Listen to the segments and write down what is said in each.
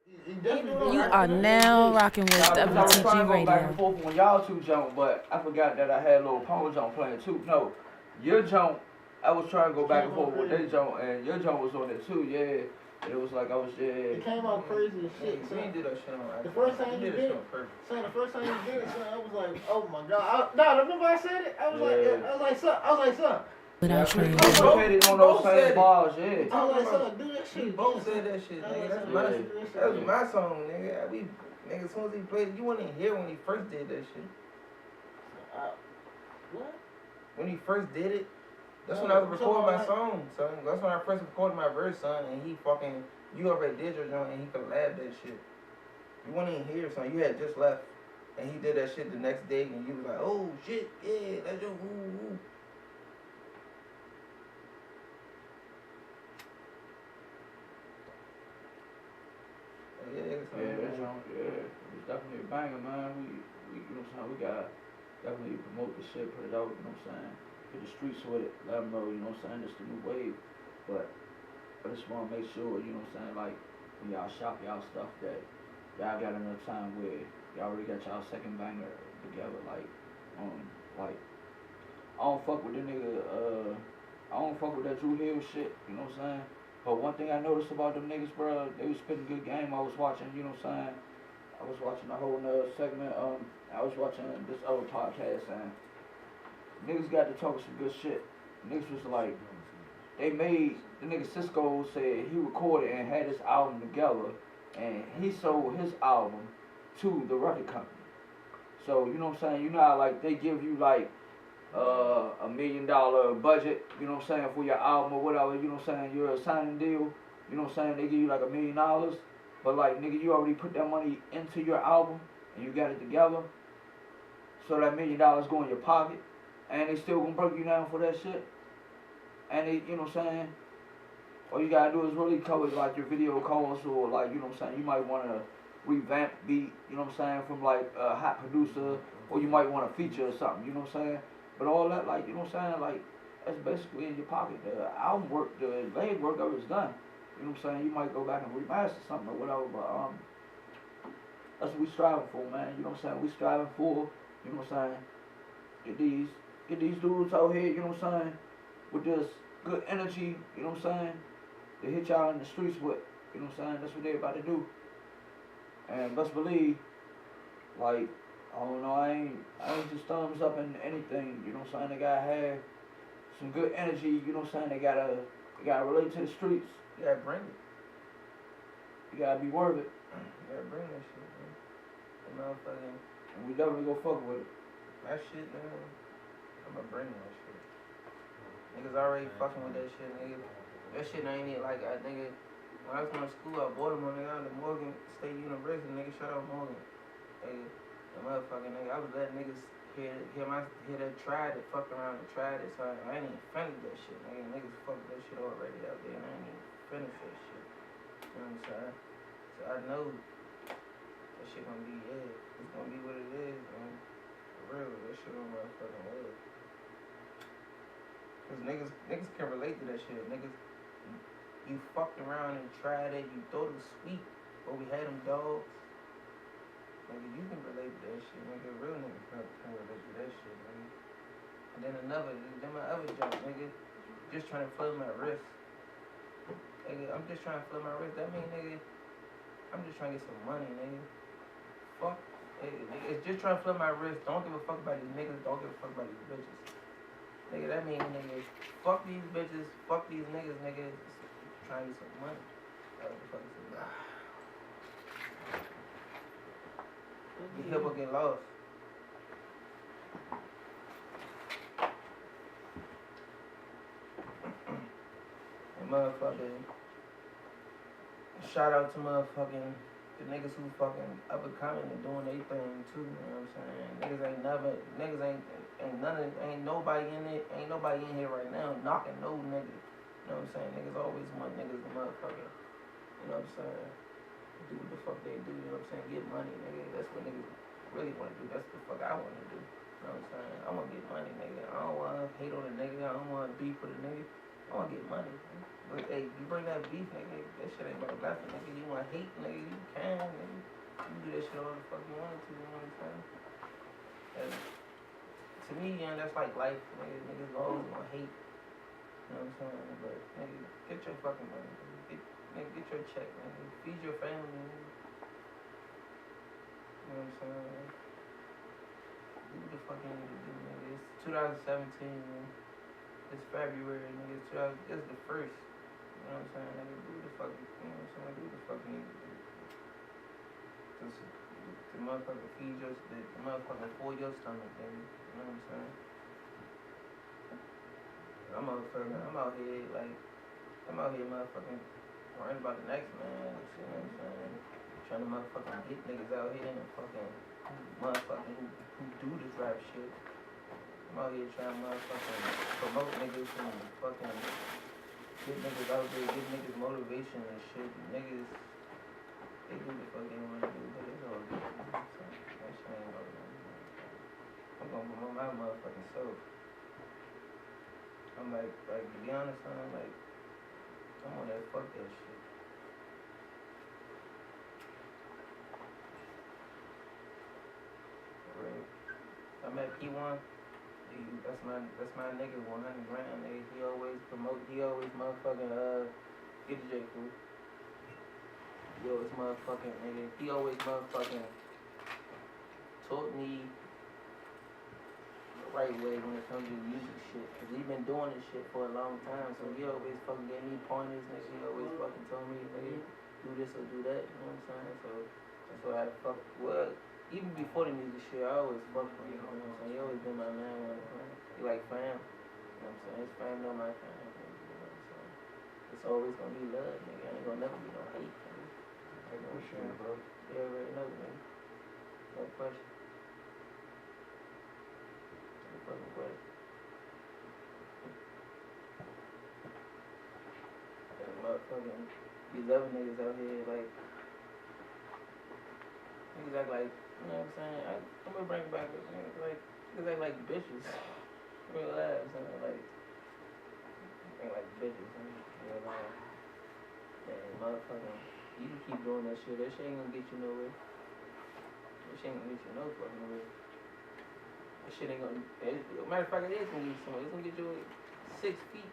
You are now rocking with I was trying WTG to go back and Radio. forth when y'all two jump, but I forgot that I had a little pole jump playing too. No, your jump, I was trying to go back and forth with their jump, and your jump was on it too, yeah. It was like I was, It came out crazy as shit. We ain't did that shit on accident. The first time you did it, son, the first time you did it, son, I was like, oh my god. Remember I said it? I was like, son. WITHOUTTRYIN. I located on those same balls, yeah. I was like, son, do that shit. We both said that shit, nigga. That was my song, nigga. Nigga, as soon as he played it, you weren't even here when he first did that shit. What? When he first did it, that's when I was recording my song, son. That's when I first recorded my verse, son, and he fucking, you already did your joint, and he collabed that shit. You weren't even here, son. You had just left, and he did that shit the next day, and you was like, oh shit, yeah, that's your woo. It's definitely a banger, man. We you know what I'm saying, we gotta definitely promote the shit, put it out, you know what I'm saying, hit the streets with it, let them know, you know what I'm saying, it's the new wave, but I just wanna make sure, you know what I'm saying, like, when y'all shop y'all stuff, that y'all got enough time where y'all already got y'all second banger together, like, I don't fuck with the nigga, I don't fuck with that Drew Hill shit, you know what I'm saying. But one thing I noticed about them niggas, bro, they was spitting good game. I was watching, you know what I'm saying. I was watching a whole nother segment. I was watching this other podcast, and niggas got to talking some good shit. Niggas was like, they made the nigga Cisco said he recorded and had his album together, and he sold his album to the record company. So you know what I'm saying. You know how like they give you like $1 million budget, you know what I'm saying, for your album or whatever, you know what I'm saying, you're a signing deal, you know what I'm saying, they give you like $1 million, but like, nigga, you already put that money into your album, and you got it together, so that $1 million go in your pocket, and they still gonna break you down for that shit, and they, you know what I'm saying, all you gotta do is really cover like your video costs, or like, you know what I'm saying, you might wanna revamp beat, you know what I'm saying, from like a hot producer, or you might want to feature or something, you know what I'm saying. But all that, like, you know what I'm saying, like, that's basically in your pocket. The album work, the leg work of it's done. You know what I'm saying? You might go back and remaster something or whatever, but that's what we striving for, man. You know what I'm saying? We striving for, you know what I'm saying, get these dudes out here, you know what I'm saying, with this good energy, you know what I'm saying, to hit y'all in the streets with, you know what I'm saying? That's what they about to do. And best believe, like, I don't know, I ain't just thumbs up in anything, you know what I'm saying? They gotta have some good energy, you know what I'm saying? They gotta relate to the streets. You gotta bring it. You gotta be worth it. You gotta bring that shit, man. The motherfucking, And we definitely go fuck with it. that shit, man. I'm gonna bring that shit. Niggas already fucking with that shit, nigga. That shit ain't it like, nigga, when I was going to school, I bought them on the Morgan State University, nigga, shout out Morgan. Hey, the motherfucking nigga, I was letting niggas hear that tried it, fuck around and tried it, so I ain't even finished that shit, nigga. Niggas fucked that shit already out there, and I ain't even finished that shit. You know what I'm saying? So I know that shit gonna be, it's gonna be what it is, man. For real, that shit gonna motherfucking live. Cause niggas can relate to that shit. Niggas, you fucked around and tried it, you thought it was sweet, but we had them dogs. Nigga, you can relate to that shit, nigga. Real niggas can relate to that shit, nigga. And then my other job, nigga, just trying to flood my wrist. Nigga, I'm just trying to flood my wrist. That mean, nigga, I'm just trying to get some money, nigga. Fuck, nigga, it's just trying to flood my wrist. Don't give a fuck about these niggas. Don't give a fuck about these bitches. Nigga, that mean, nigga, fuck these bitches, fuck these niggas, nigga. Just trying to get some money. What the fuck is it? Get help or get lost. And motherfucking, shout out to motherfucking the niggas who fucking up and coming and doing their thing too, you know what I'm saying? Ain't nobody in here right now knocking no nigga. You know what I'm saying? Niggas always want niggas to motherfucking, you know what I'm saying? Do what the fuck they do, you know what I'm saying? Get money, nigga. That's what niggas really want to do. That's the fuck I want to do. You know what I'm saying? I want to get money, nigga. I don't want to hate on a nigga. I don't want to beef with a nigga. I want to get money, man. You But hey, you bring that beef, nigga, that shit ain't about nothing, nigga. You want hate, nigga, you can, nigga. You do that shit all the fuck you want to, you know what I'm saying? And to me, that's like life, nigga. Niggas always gonna hate, you know what I'm saying? But nigga, get your fucking money, nigga. Get your check, nigga. Feed your family, nigga. You know what I'm saying? Do what the fuck you need to do, nigga. It's 2017, man. It's February, nigga. It's the first. You know what I'm saying? Nigga, do the fuck, you know what I'm saying? Do the fuck you need to do. Just the motherfucker feed your, the motherfucker for your stomach, nigga. You know what I'm saying? I'm out here, motherfucking worrying about the next man. You know what I'm saying? Trying to motherfucking get niggas out here and fucking motherfucking who do this rap shit. I'm out here trying to motherfucking promote niggas and fucking get niggas out there, give niggas motivation and shit. Niggas, they do the fuck they wanna do, but it's all good. So, that shit ain't all good. I'm gonna promote my motherfucking self. I'm like, to be honest, I'm like, I'm on that fuck that shit. Right. I met P1. That's my nigga, 100 grand, nigga. He always motherfucking get the J food. He always motherfucking nigga. He always motherfucking taught me the right way when it comes to music shit. Cause he been doing this shit for a long time, so he always fucking gave me pointers, nigga. He always fucking told me, nigga, do this or do that. You know what I'm saying? So that's why I fuck. Well, even before the music shit, I always fucked with him. You know what I'm saying? He always been my man when it comes. He like fam. You know what I'm saying? His fam know my fam. You know what I'm saying? It's always gonna be love, nigga. Ain't gonna never be no hate, nigga. I appreciate it, bro. You already know, nigga. No question. No fucking question. And motherfucking, these other niggas out here, like, niggas act like, you know what I'm saying? I'm gonna bring it back, niggas act like bitches. Real life, something like, act like bitches, real life. And motherfucking, you can keep doing that shit ain't gonna get you nowhere. That shit ain't gonna get you no fucking way. That shit ain't gonna, matter of fact, it is gonna get you somewhere. It's gonna get you 6 feet.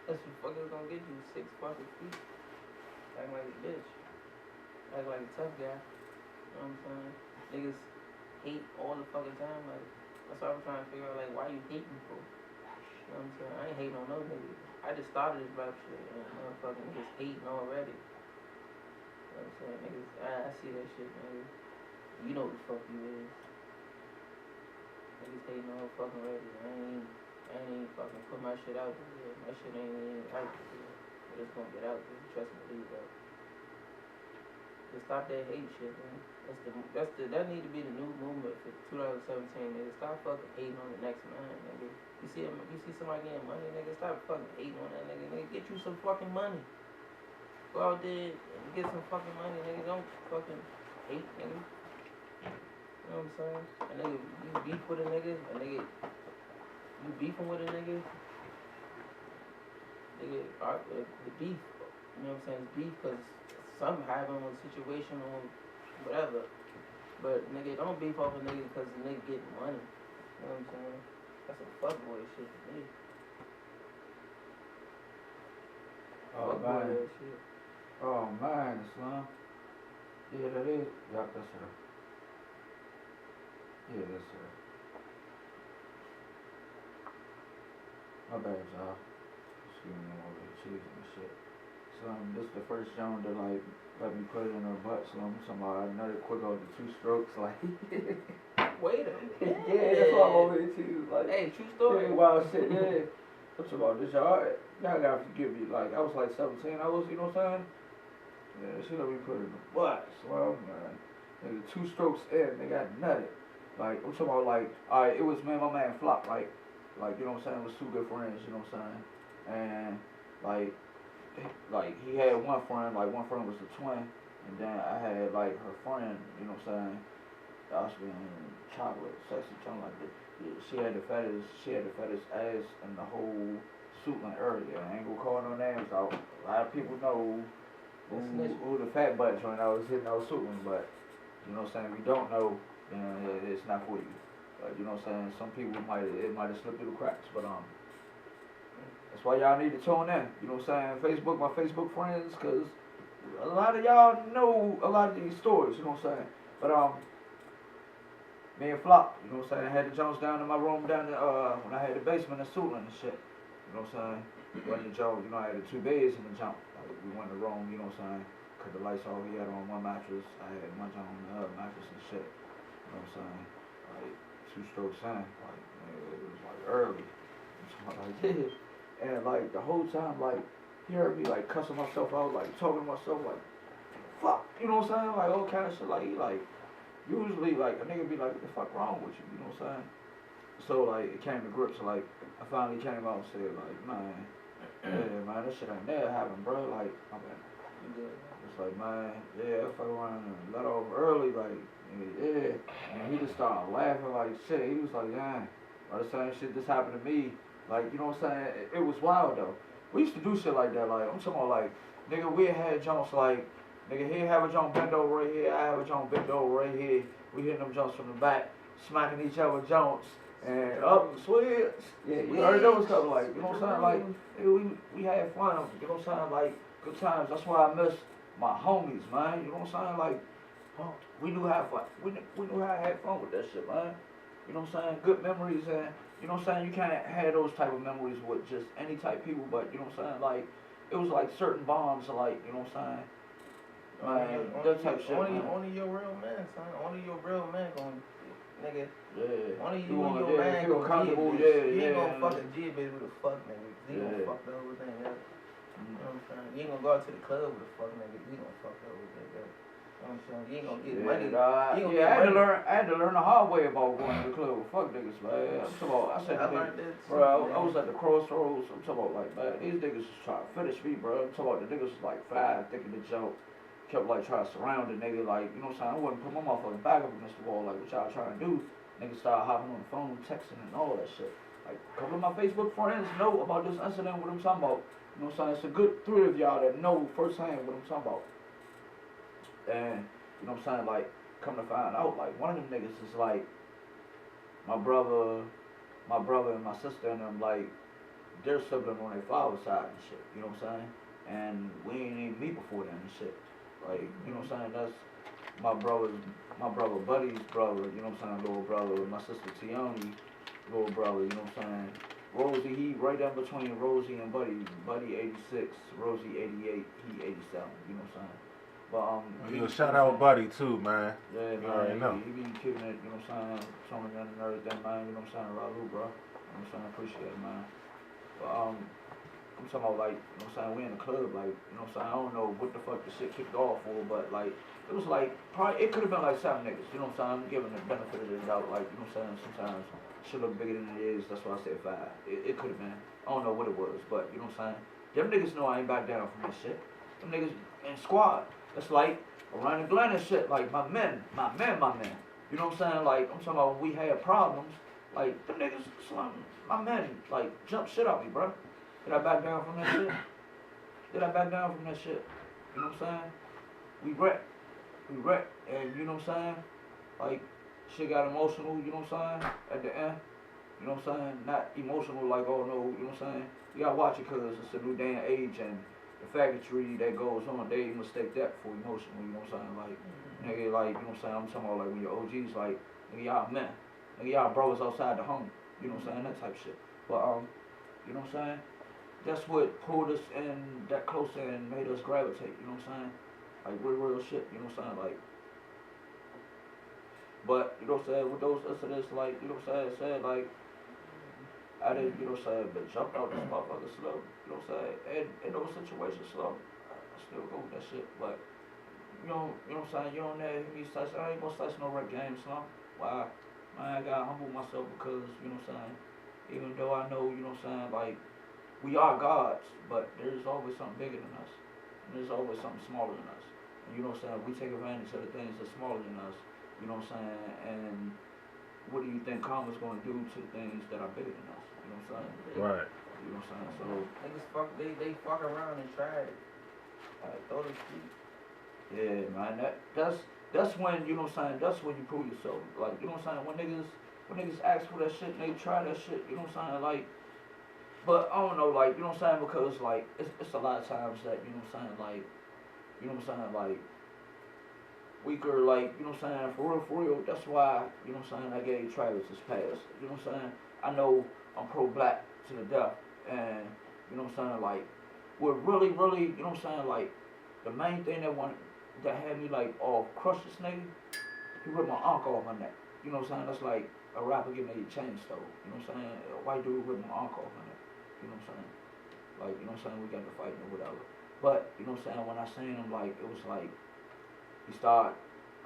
That's what fuck it's gonna get you, 6 fucking feet. Act like a bitch. Act like a tough guy. You know what I'm saying? Niggas hate all the fucking time, like, that's why I'm trying to figure out, like, why you hating for? You know what I'm saying? I ain't hating on no niggas. I just started this rap shit, and motherfucking niggas hating already. You know what I'm saying? Niggas, I see that shit, nigga. You know what the fuck you is. Niggas hating all fucking already. I ain't fucking put my shit out there yet. My shit ain't even out there yet. But it's gonna get out there. Trust me, believe that. Just stop that hate shit, man. That need to be the new movement for 2017, nigga. Stop fucking hating on the next man, nigga. You see somebody getting money, nigga. Stop fucking hating on that nigga. Nigga, get you some fucking money. Go out there and get some fucking money, nigga. Don't fucking hate, nigga. You know what I'm saying? A nigga, you beef with a nigga, you beefing with a nigga, the beef, you know what I'm saying, it's beef because something happened with a situation or whatever, but nigga, don't beef off a nigga because the nigga getting money, you know what I'm saying, that's some fuckboy shit to me. Oh, man. Shit. Oh, man, son. Yeah, that is. Yup, that's her. Yeah, that's her. My bad, y'all. Excuse me, over the cheese and shit. This is the first joint that, like, let me put it in her butt, so I'm talking about I nutted quick over the 2 strokes, like. Wait a minute. Yeah, that's why I'm over here, too. Like, hey, true story. Yeah, wild shit, yeah. I'm talking about this, y'all gotta forgive me. Like, I was like 17, I was, you know what I'm saying? Yeah, she let me put it in the butt, so man. Nigga, 2 strokes in, they got nutted. Like, I'm talking about, like, alright, it was me and my man Flop, like, you know what I'm saying? It was 2 good friends, you know what I'm saying? And, like, he had one friend was the twin, and then I had, like, her friend, you know what I'm saying? I was being chocolate, sexy, something like that. Yeah, she had the fattest ass in the whole Suitland area. I ain't gonna call no names out. A lot of people know who the fat butts when I was hitting those Suitland, but you know what I'm saying, if you don't know, then it's not for you. But you know what I'm saying, some people might have slipped through the cracks, but that's why y'all need to tune in. You know what I'm saying, Facebook, my Facebook friends, cause a lot of y'all know a lot of these stories. You know what I'm saying, but me and Flop, you know what I'm saying, I had the Jones down in my room down there, when I had the basement in Suitland and shit. You know what I'm saying? When the Jones, you know, I had the 2 beds in the jump. Like, we went in the room, you know what I'm saying? Cut the lights off, we had on one mattress. I had my Jones on the other mattress and shit. You know what I'm saying? Like, 2 strokes in. Like, man, it was like early. So I'm like, yeah. And like, the whole time, like, he heard me like cussing myself out, like talking to myself, like, fuck. You know what I'm saying? Like, all kind of shit. Like, he like, usually, like, a nigga be like, what the fuck wrong with you? You know what I'm saying? So, like, it came to grips, like, I finally came out and said, like, man, yeah, man, this shit ain't never happened, bro. Like, it's like, man, yeah, I fuck around and let off early, like, yeah. And he just started laughing, like, shit. He was like, yeah, the same shit just happened to me. Like, you know what I'm saying? It was wild, though. We used to do shit like that, like, I'm talking about, like, nigga, we had jumps, like, nigga, he have a jump bent over right here, I have a jump bent over right here. We hitting them jumps from the back, smacking each other jumps. And up, switch. Yeah, you heard those stuff, like, you know what I'm saying? Like, we had fun, you know what I'm saying? Like, good times. That's why I miss my homies, man. You know what I'm saying? Like, we knew how fun. We knew how to have fun with that shit, man. You know what I'm saying? Good memories, and you know what I'm saying? You can't have those type of memories with just any type of people, but you know what I'm saying? Like, it was like certain bonds, like, you know what I'm saying? Man, that type of shit. Only your real man, son. Only your real man gonna. Nigga, yeah. only you and your man feel comfortable, yeah, you ain't yeah. gonna fuck a G bitch with a fuck nigga. He gonna fuck the whole thing up. You know what I'm saying? You ain't gonna go out to the club with a fuck nigga. He gonna fuck the whole thing up. You know what I'm saying? You ain't gonna get money. I had to learn the hard way about going to the club with fuck niggas, man. I'm talking about, I said, I learned that too, bro, I was at the crossroads. I'm talking about, like, man, these niggas was trying to finish me, bro. I'm talking about the niggas was like 5, thinking the joke. Kept like trying to surround the nigga, like, you know what I'm saying? I wouldn't put my motherfucking back up against the wall, like what y'all trying to do. Niggas started hopping on the phone, texting and all that shit. Like, a couple of my Facebook friends know about this incident, what I'm talking about. You know what I'm saying? It's a good 3 of y'all that know firsthand what I'm talking about. And, you know what I'm saying? Like, come to find out, like, one of them niggas is like, my brother and my sister and them, like, their sibling on their father's side and shit. You know what I'm saying? And we ain't even meet before then and shit. Like, you know what I'm saying? That's my brother Buddy's brother, you know what I'm saying, little brother, my sister Tioni, little brother, you know what I'm saying. Rosie, he right in between Rosie and Buddy. Buddy 86, Rosie 88, he 87, you know what I'm saying. But shout out Buddy too, man. Yeah, you already know. He be keeping it, you know what I'm saying, showing me and everything, man, you know what I'm saying, Raul, bro. You know what I'm saying, I appreciate it, man. But I'm talking about, like, you know what I'm saying, we in the club, like, you know what I'm saying, I don't know what the fuck the shit kicked off for, but, like, it was like, probably, it could have been like 7 niggas, you know what I'm saying, I'm giving the benefit of the doubt, like, you know what I'm saying, sometimes shit look bigger than it is, that's why I said 5, it could have been, I don't know what it was, but, you know what I'm saying, them niggas know I ain't back down from this shit, them niggas in squad, it's like, around the Glen and shit, like, my men, you know what I'm saying, like, I'm talking about when we had problems, like, them niggas, my men, like, jump shit out me, bro. Did I back down from that shit? You know what I'm saying? We wrecked, and you know what I'm saying? Like, shit got emotional, you know what I'm saying? At the end, you know what I'm saying? Not emotional like, oh no, you know what I'm saying? You gotta watch it cause it's a new day and age, and the faggotry that goes on, they mistake that for emotional, you know what I'm saying? Like, nigga, like, you know what I'm saying? I'm talking about like when your OGs, like, nigga, y'all men. Nigga, y'all brothers outside the home, you know what I'm saying? That type shit. But, you know what I'm saying? That's what pulled us in that closer and made us gravitate, you know what I'm saying? Like, real shit, you know what I'm saying? Like, but, you know what I'm saying, with those incidents, like, you know what I'm saying, like, I didn't, you know what I'm saying, but jumped out this motherfucker slow, you know what I'm saying? And in those situations slow, I still go with that shit, but, you know what I'm saying, you don't hear me such, I ain't gonna such no rec game slow. Why? Man, I gotta humble myself because, you know what I'm saying, even though I know, you know what I'm saying, like, we are gods, but there's always something bigger than us. And there's always something smaller than us. And you know what I'm saying? We take advantage of the things that's smaller than us. You know what I'm saying? And what do you think karma's going to do to things that are bigger than us? You know what I'm saying? Right. You You know what I'm saying? So niggas they fuck around and try it. Like throw the street. yeah, man, that's when, you know what I'm saying, that's when you prove yourself. Like, you know what I'm saying, when niggas ask for that shit and they try that shit, you know what I'm saying, like, but I don't know, like, you know what I'm saying, because like it's a lot of times that, you know what I'm saying, like, you know what I'm saying, like weaker, like, you know what I'm saying, for real, that's why, you know what I'm saying, I gave Travis his pass. You know what I'm saying? I know I'm pro-black to the death, and you know what I'm saying, like, what really, you know what I'm saying, like, the main thing that had me like, oh, crush this nigga, he ripped my uncle off my neck. You know what I'm saying? That's like a rapper getting a chain stole. You know what I'm saying? A white dude ripped my uncle off my neck. You know what I'm saying? Like, you know what I'm saying? We got to fight or whatever. But, you know what I'm saying? When I seen him, like, it was like, he start,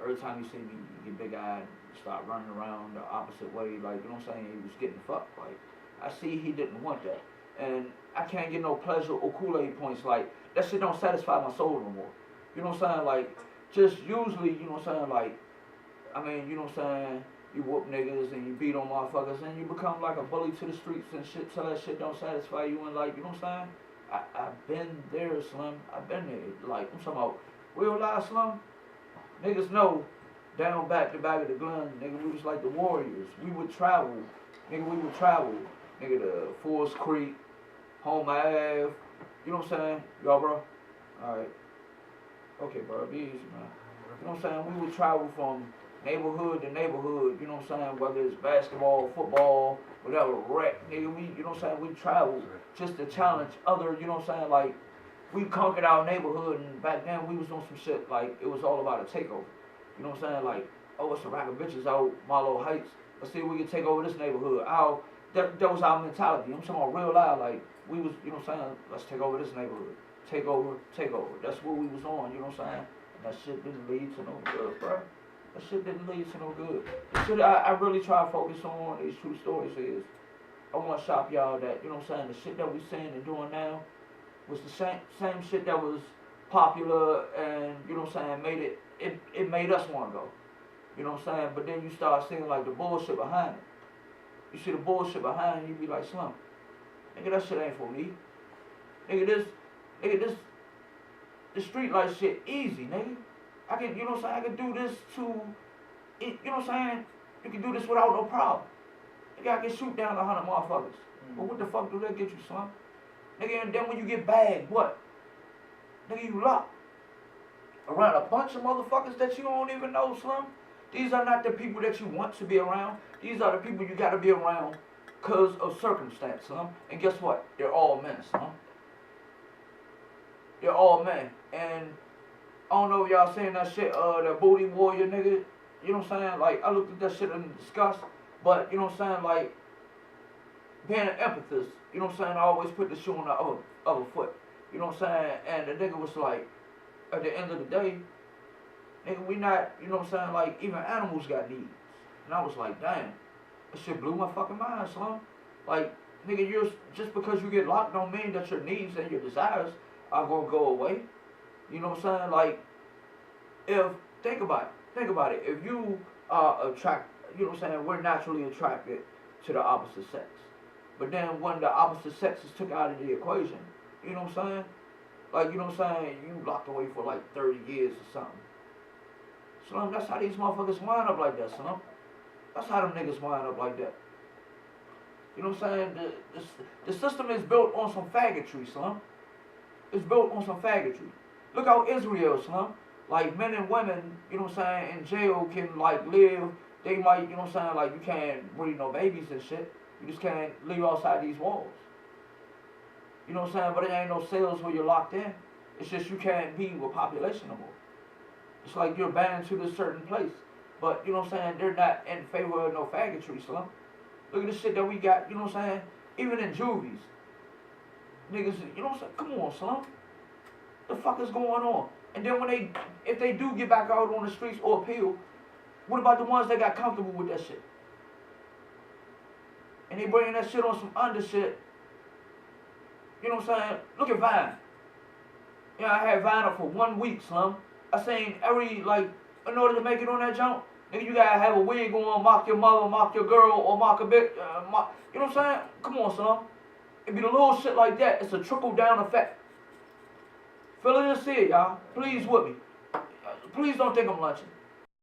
every time you see me, you get big-eyed, start running around the opposite way. Like, you know what I'm saying? He was getting fucked. Like, I see he didn't want that. And I can't get no pleasure or Kool-Aid points. Like, that shit don't satisfy my soul no more. You know what I'm saying? Like, just usually, you know what I'm saying? Like, I mean, you know what I'm saying? You whoop niggas and you beat on motherfuckers and you become like a bully to the streets and shit till that shit don't satisfy you. And like, you know what I'm saying? I've been there, Slim. I've been there. Like, I'm talking about real life, Slim. Niggas know down back to back of the Glen, nigga, we was like the Warriors. We would travel. Nigga, to Forest Creek, Home Ave. You know what I'm saying? Y'all, bro? Alright. Okay, bro, be easy, man. You know what I'm saying? We would travel from neighborhood to neighborhood, you know what I'm saying? Whether it's basketball, football, whatever, rec, nigga, you know what I'm saying? We traveled just to challenge other, you know what I'm saying? Like, we conquered our neighborhood, and back then we was on some shit, like, it was all about a takeover. You know what I'm saying? Like, oh, it's a rack of bitches out Marlow Heights. Let's see if we can take over this neighborhood. That was our mentality. I'm talking about real loud, like, we was, you know what I'm saying? Let's take over this neighborhood. Take over. That's what we was on, you know what I'm saying? And that shit didn't lead to no good, bro. That shit didn't lead to no good. The shit I really try to focus on these true stories is, I want to shock y'all that, you know what I'm saying, the shit that we saying and doing now was the same shit that was popular and, you know what I'm saying, it made us want to go. You know what I'm saying? But then you start seeing like the bullshit behind it. You see the bullshit behind it, you be like, Slim, nigga, that shit ain't for me. Nigga, this street life shit easy, nigga. I can, you know what I'm saying, I can do this you know what I'm saying, you can do this without no problem. Nigga, I can shoot down 100 motherfuckers. But what the fuck do that get you, son? Nigga, and then when you get bagged, what? Nigga, you locked around a bunch of motherfuckers that you don't even know, Slim. These are not the people that you want to be around. These are the people you gotta be around because of circumstance, Slim. And guess what? They're all men, Slim. They're all men. And I don't know if y'all seen that shit, that booty warrior nigga. You know what I'm saying? Like, I looked at that shit in disgust. But, you know what I'm saying? Like, being an empathist, you know what I'm saying? I always put the shoe on the other foot. You know what I'm saying? And the nigga was like, at the end of the day, nigga, we not, you know what I'm saying? Like, even animals got needs. And I was like, damn, that shit blew my fucking mind, son. Like, nigga, just because you get locked don't mean that your needs and your desires are gonna go away. You know what I'm saying? Like, think about it. If you are you know what I'm saying, we're naturally attracted to the opposite sex. But then when the opposite sex is took out of the equation, you know what I'm saying? Like, you know what I'm saying, you locked away for like 30 years or something. Slim, that's how these motherfuckers wind up like that, Slim. That's how them niggas wind up like that. You know what I'm saying? The system is built on some faggotry, Slim. It's built on some faggotry. Look how Israel, Slim. Like, men and women, you know what I'm saying, in jail can, like, live. They might, you know what I'm saying, like, you can't breed no babies and shit. You just can't live outside these walls. You know what I'm saying? But there ain't no cells where you're locked in. It's just you can't be with population no more. It's like you're banned to this certain place. But, you know what I'm saying, they're not in favor of no faggotry, Slim. Look at the shit that we got, you know what I'm saying? Even in juvies. Niggas, you know what I'm saying? Come on, Slim. The fuck is going on? And then if they do get back out on the streets or appeal, what about the ones that got comfortable with that shit? And they bringing that shit on some under shit. You know what I'm saying? Look at Vine. Yeah, I had Vine up for 1 week, Slim. I seen in order to make it on that jump, nigga, you gotta have a wig on, mock your mother, mock your girl, or mock a bitch, you know what I'm saying? Come on, Slim. It be the little shit like that. It's a trickle down effect. Feel it and see it, y'all. Please with me. Please don't think I'm lunching.